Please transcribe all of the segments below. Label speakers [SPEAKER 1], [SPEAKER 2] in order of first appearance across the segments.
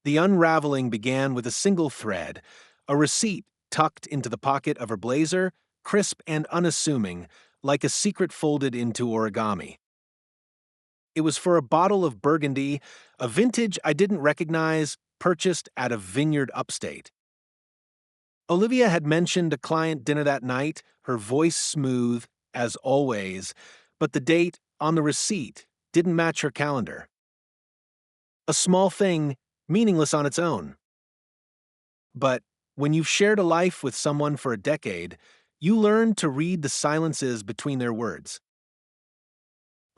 [SPEAKER 1] The unraveling began with a single thread, a receipt tucked into the pocket of her blazer, crisp and unassuming, like a secret folded into origami. It was for a bottle of Burgundy, a vintage I didn't recognize, purchased at a vineyard upstate. Olivia had mentioned a client dinner that night, her voice smooth, as always, but the date on the receipt didn't match her calendar. A small thing, meaningless on its own. But when you've shared a life with someone for a decade, you learn to read the silences between their words.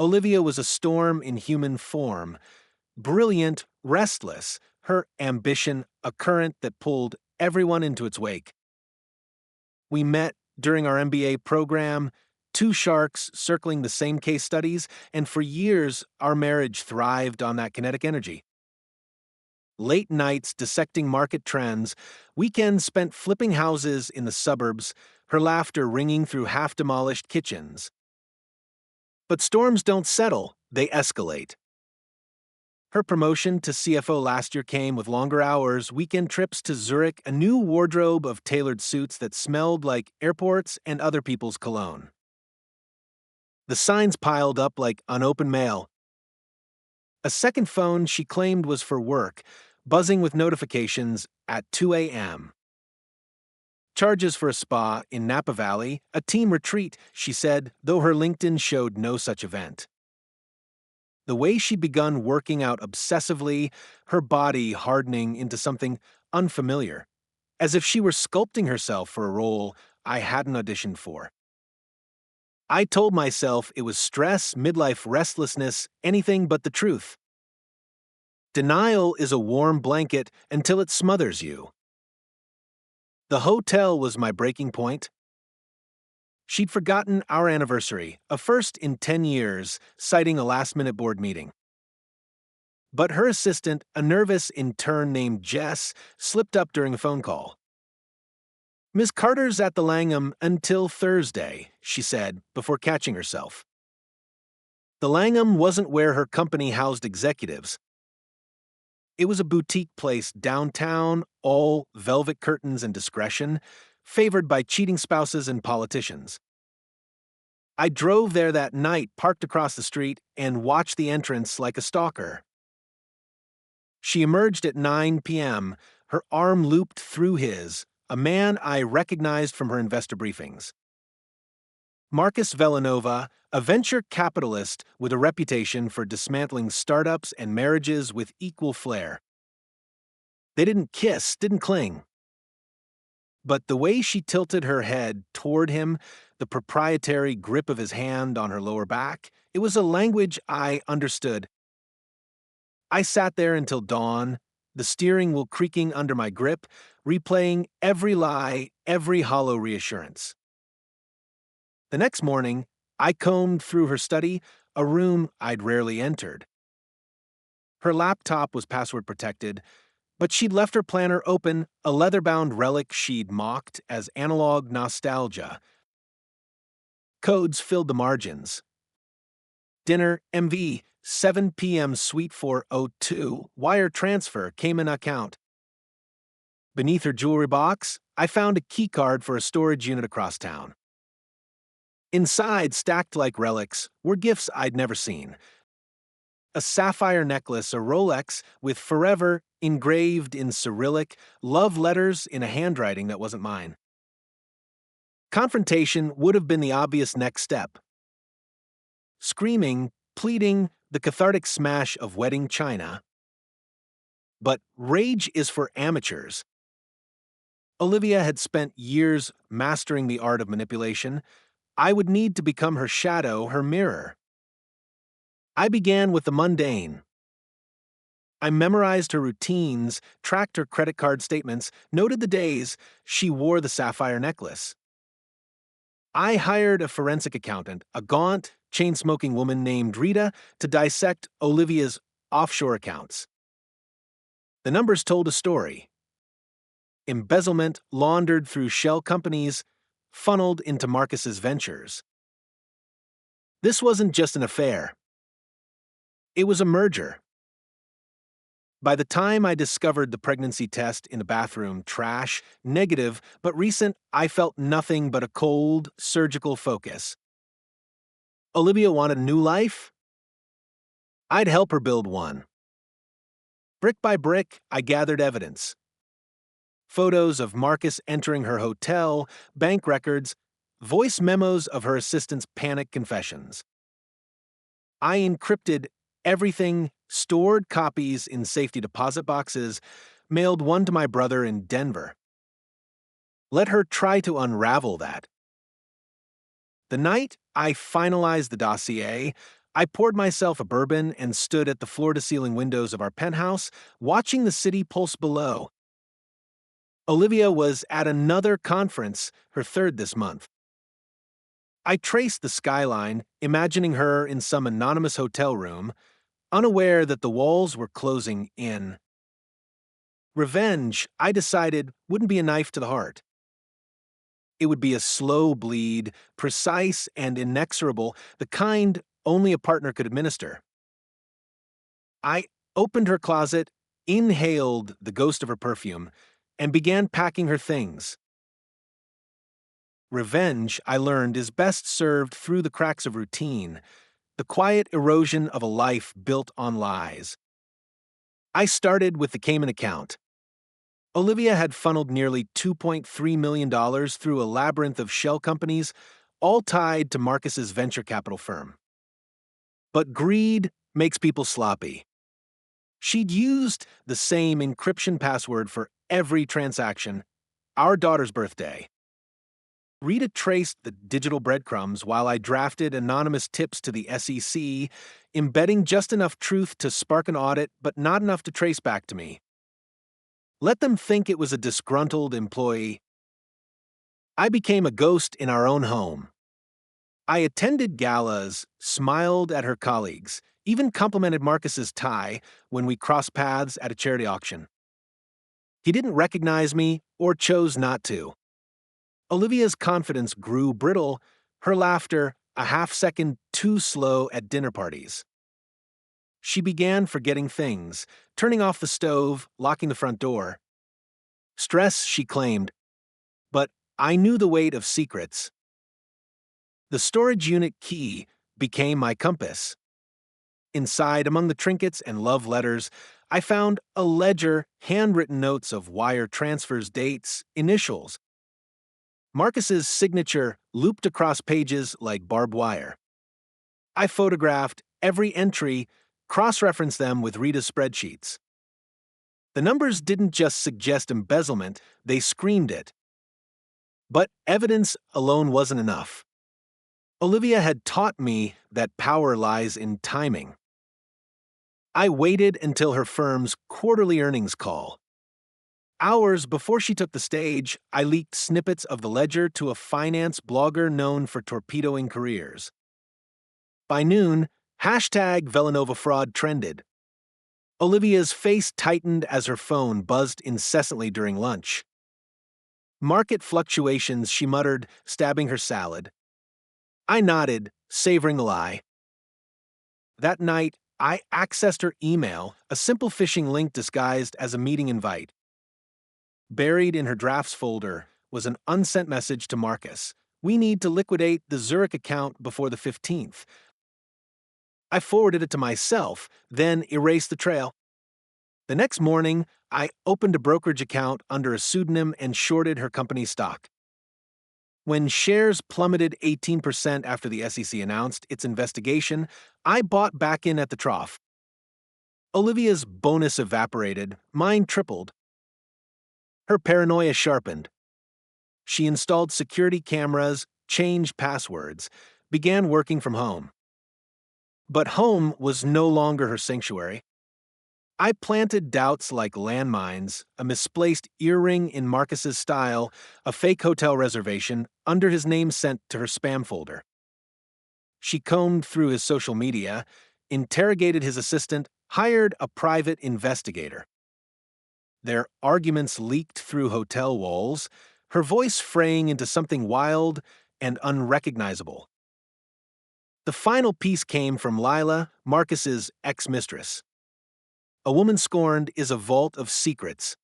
[SPEAKER 1] Olivia was a storm in human form, brilliant, restless, her ambition a current that pulled everyone into its wake. We met during our MBA program, two sharks circling the same case studies, and for years our marriage thrived on that kinetic energy. Late nights dissecting market trends, weekends spent flipping houses in the suburbs, her laughter ringing through half-demolished kitchens. But storms don't settle, they escalate. Her promotion to CFO last year came with longer hours, weekend trips to Zurich, a new wardrobe of tailored suits that smelled like airports and other people's cologne. The signs piled up like unopened mail. A second phone she claimed was for work, buzzing with notifications at 2 a.m. Charges for a spa in Napa Valley, a team retreat, she said, though her LinkedIn showed no such event. The way she'd begun working out obsessively, her body hardening into something unfamiliar, as if she were sculpting herself for a role I hadn't auditioned for. I told myself it was stress, midlife restlessness, anything but the truth. Denial is a warm blanket until it smothers you. The hotel was my breaking point. She'd forgotten our anniversary, a first in 10 years, citing a last-minute board meeting. But her assistant, a nervous intern named Jess, slipped up during a phone call. "Miss Carter's at the Langham until Thursday," she said, before catching herself. The Langham wasn't where her company housed executives. It was a boutique place downtown, all velvet curtains and discretion, favored by cheating spouses and politicians. I drove there that night, parked across the street, and watched the entrance like a stalker. She emerged at 9 p.m., her arm looped through his, a man I recognized from her investor briefings. Marcus Villanova, a venture capitalist with a reputation for dismantling startups and marriages with equal flair. They didn't kiss, didn't cling. But the way she tilted her head toward him, the proprietary grip of his hand on her lower back, it was a language I understood. I sat there until dawn, the steering wheel creaking under my grip, replaying every lie, every hollow reassurance. The next morning, I combed through her study, a room I'd rarely entered. Her laptop was password protected, but she'd left her planner open, a leather-bound relic she'd mocked as analog nostalgia. Codes filled the margins. Dinner, MV, 7 p.m. Suite 402, wire transfer came in account. Beneath her jewelry box, I found a keycard for a storage unit across town. Inside, stacked like relics, were gifts I'd never seen. A sapphire necklace, a Rolex, with forever engraved in Cyrillic, love letters in a handwriting that wasn't mine. Confrontation would have been the obvious next step. Screaming, pleading, the cathartic smash of wedding china. But rage is for amateurs. Olivia had spent years mastering the art of manipulation. I would need to become her shadow, her mirror. I began with the mundane. I memorized her routines, tracked her credit card statements, noted the days she wore the sapphire necklace. I hired a forensic accountant, a gaunt, chain-smoking woman named Rita, to dissect Olivia's offshore accounts. The numbers told a story. Embezzlement laundered through shell companies, funneled into Marcus's ventures. This wasn't just an affair. It was a merger. By the time I discovered the pregnancy test in the bathroom trash, negative, but recent, I felt nothing but a cold, surgical focus. Olivia wanted a new life? I'd help her build one. Brick by brick, I gathered evidence. Photos of Marcus entering her hotel, bank records, voice memos of her assistant's panic confessions. I encrypted everything, stored copies in safety deposit boxes, mailed one to my brother in Denver. Let her try to unravel that. The night I finalized the dossier, I poured myself a bourbon and stood at the floor-to-ceiling windows of our penthouse, watching the city pulse below. Olivia was at another conference, her third this month. I traced the skyline, imagining her in some anonymous hotel room, unaware that the walls were closing in. Revenge, I decided, wouldn't be a knife to the heart. It would be a slow bleed, precise and inexorable, the kind only a partner could administer. I opened her closet, inhaled the ghost of her perfume, and began packing her things. Revenge, I learned, is best served through the cracks of routine, the quiet erosion of a life built on lies. I started with the Cayman account. Olivia had funneled nearly $2.3 million through a labyrinth of shell companies, all tied to Marcus's venture capital firm. But greed makes people sloppy. She'd used the same encryption password for every transaction, our daughter's birthday. Rita traced the digital breadcrumbs while I drafted anonymous tips to the SEC, embedding just enough truth to spark an audit but not enough to trace back to me. Let them think it was a disgruntled employee. I became a ghost in our own home. I attended galas, smiled at her colleagues, even complimented Marcus's tie when we crossed paths at a charity auction. He didn't recognize me or chose not to. Olivia's confidence grew brittle, her laughter a half-second too slow at dinner parties. She began forgetting things, turning off the stove, locking the front door. Stress, she claimed, but I knew the weight of secrets. The storage unit key became my compass. Inside, among the trinkets and love letters, I found a ledger, handwritten notes of wire transfers, dates, initials. Marcus's signature looped across pages like barbed wire. I photographed every entry, cross-referenced them with Rita's spreadsheets. The numbers didn't just suggest embezzlement, they screamed it. But evidence alone wasn't enough. Olivia had taught me that power lies in timing. I waited until her firm's quarterly earnings call. Hours before she took the stage, I leaked snippets of the ledger to a finance blogger known for torpedoing careers. By noon, #Villanova fraud trended. Olivia's face tightened as her phone buzzed incessantly during lunch. Market fluctuations, she muttered, stabbing her salad. I nodded, savoring the lie. That night, I accessed her email, a simple phishing link disguised as a meeting invite. Buried in her drafts folder was an unsent message to Marcus. We need to liquidate the Zurich account before the 15th. I forwarded it to myself, then erased the trail. The next morning, I opened a brokerage account under a pseudonym and shorted her company's stock. When shares plummeted 18% after the SEC announced its investigation, I bought back in at the trough. Olivia's bonus evaporated, mine tripled. Her paranoia sharpened. She installed security cameras, changed passwords, began working from home. But home was no longer her sanctuary. I planted doubts like landmines, a misplaced earring in Marcus's style, a fake hotel reservation, under his name sent to her spam folder. She combed through his social media, interrogated his assistant, hired a private investigator. Their arguments leaked through hotel walls, her voice fraying into something wild and unrecognizable. The final piece came from Lila, Marcus's ex-mistress. A woman scorned is a vault of secrets.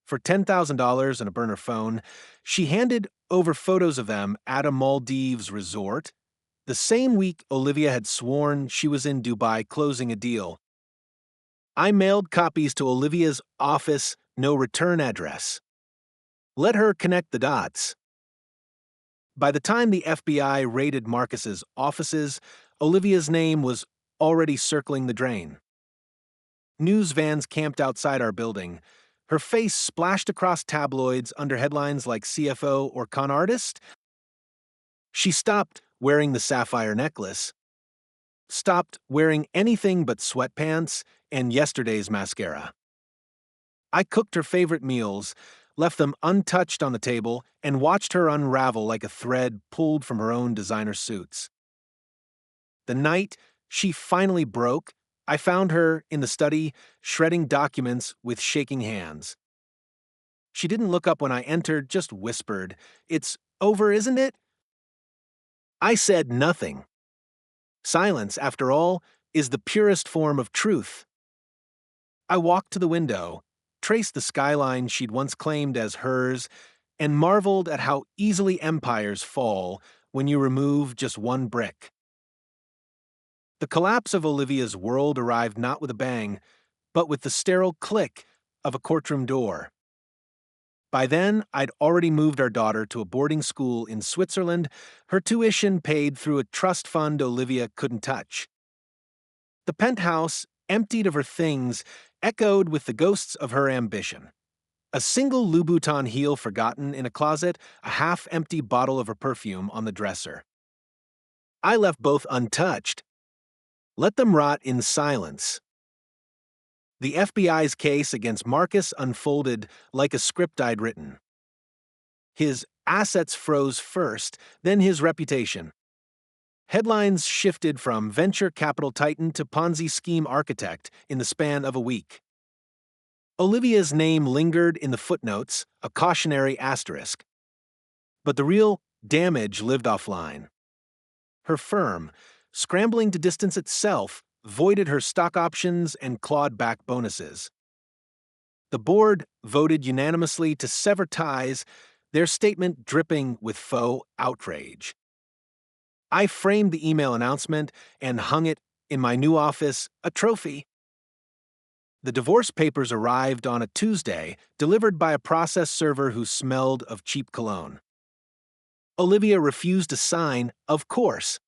[SPEAKER 1] For $10,000 and a burner phone, she handed over photos of them at a Maldives resort, the same week Olivia had sworn she was in Dubai closing a deal. I mailed copies to Olivia's office, no return address. Let her connect the dots. By the time the FBI raided Marcus's offices, Olivia's name was already circling the drain. News vans camped outside our building. Her face splashed across tabloids under headlines like CFO or con artist. She stopped wearing the sapphire necklace, stopped wearing anything but sweatpants and yesterday's mascara. I cooked her favorite meals, left them untouched on the table, and watched her unravel like a thread pulled from her own designer suits. The night she finally broke, I found her in the study, shredding documents with shaking hands. She didn't look up when I entered, just whispered, "It's over, isn't it?" I said nothing. Silence, after all, is the purest form of truth. I walked to the window, traced the skyline she'd once claimed as hers, and marveled at how easily empires fall when you remove just one brick. The collapse of Olivia's world arrived not with a bang, but with the sterile click of a courtroom door. By then, I'd already moved our daughter to a boarding school in Switzerland, her tuition paid through a trust fund Olivia couldn't touch. The penthouse, emptied of her things, echoed with the ghosts of her ambition. A single Louboutin heel forgotten in a closet, a half-empty bottle of her perfume on the dresser. I left both untouched. Let them rot in silence. The FBI's case against Marcus unfolded like a script I'd written. His assets froze first, then his reputation. Headlines shifted from venture capital titan to Ponzi scheme architect in the span of a week. Olivia's name lingered in the footnotes, a cautionary asterisk. But the real damage lived offline. Her firm, scrambling to distance itself, voided her stock options and clawed back bonuses. The board voted unanimously to sever ties, their statement dripping with faux outrage. I framed the email announcement and hung it in my new office, a trophy. The divorce papers arrived on a Tuesday, delivered by a process server who smelled of cheap cologne. Olivia refused to sign, of course.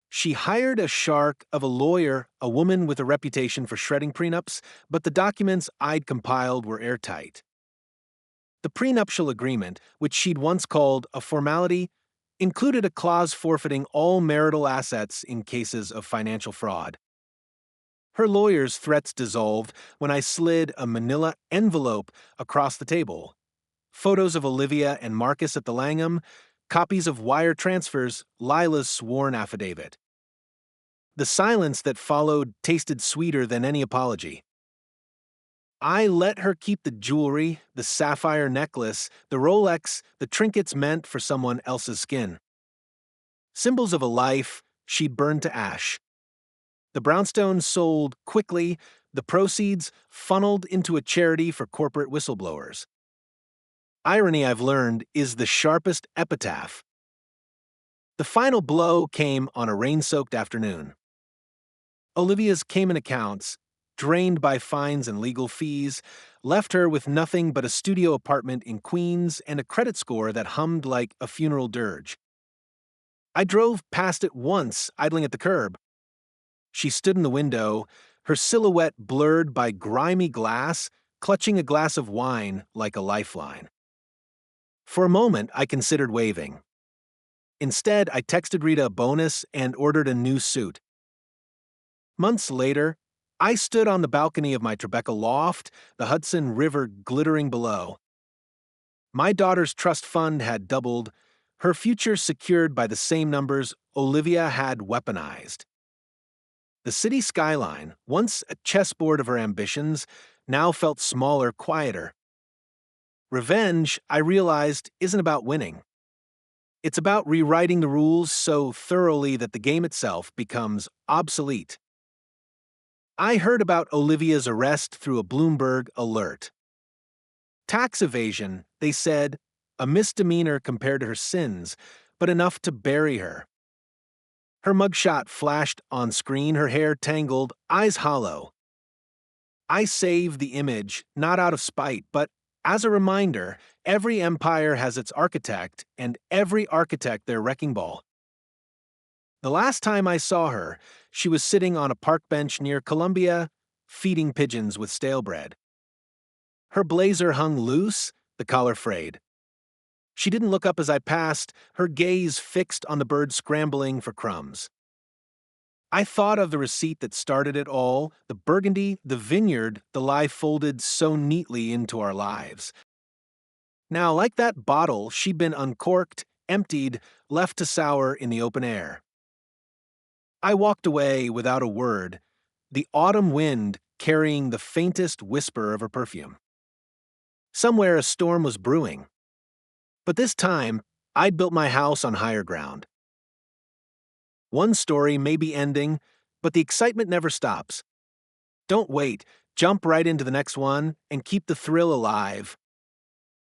[SPEAKER 1] She hired a shark of a lawyer, a woman with a reputation for shredding prenups, but the documents I'd compiled were airtight. The prenuptial agreement, which she'd once called a formality, included a clause forfeiting all marital assets in cases of financial fraud. Her lawyer's threats dissolved when I slid a manila envelope across the table. Photos of Olivia and Marcus at the Langham, copies of wire transfers, Lila's sworn affidavit. The silence that followed tasted sweeter than any apology. I let her keep the jewelry, the sapphire necklace, the Rolex, the trinkets meant for someone else's skin. Symbols of a life she'd burned to ash. The brownstones sold quickly, the proceeds funneled into a charity for corporate whistleblowers. Irony, I've learned, is the sharpest epitaph. The final blow came on a rain-soaked afternoon. Olivia's Cayman accounts, drained by fines and legal fees, left her with nothing but a studio apartment in Queens and a credit score that hummed like a funeral dirge. I drove past it once, idling at the curb. She stood in the window, her silhouette blurred by grimy glass, clutching a glass of wine like a lifeline. For a moment, I considered waving. Instead, I texted Rita a bonus and ordered a new suit. Months later, I stood on the balcony of my Tribeca loft, the Hudson River glittering below. My daughter's trust fund had doubled, her future secured by the same numbers Olivia had weaponized. The city skyline, once a chessboard of her ambitions, now felt smaller, quieter. Revenge, I realized, isn't about winning. It's about rewriting the rules so thoroughly that the game itself becomes obsolete. I heard about Olivia's arrest through a Bloomberg alert. Tax evasion, they said, a misdemeanor compared to her sins, but enough to bury her. Her mugshot flashed on screen, her hair tangled, eyes hollow. I saved the image, not out of spite, but as a reminder, every empire has its architect, and every architect their wrecking ball. The last time I saw her, she was sitting on a park bench near Columbia, feeding pigeons with stale bread. Her blazer hung loose, the collar frayed. She didn't look up as I passed, her gaze fixed on the bird scrambling for crumbs. I thought of the receipt that started it all, the burgundy, the vineyard, the lie folded so neatly into our lives. Now, like that bottle, she'd been uncorked, emptied, left to sour in the open air. I walked away without a word, the autumn wind carrying the faintest whisper of her perfume. Somewhere a storm was brewing. But this time, I'd built my house on higher ground. One story may be ending, but the excitement never stops. Don't wait, jump right into the next one and keep the thrill alive.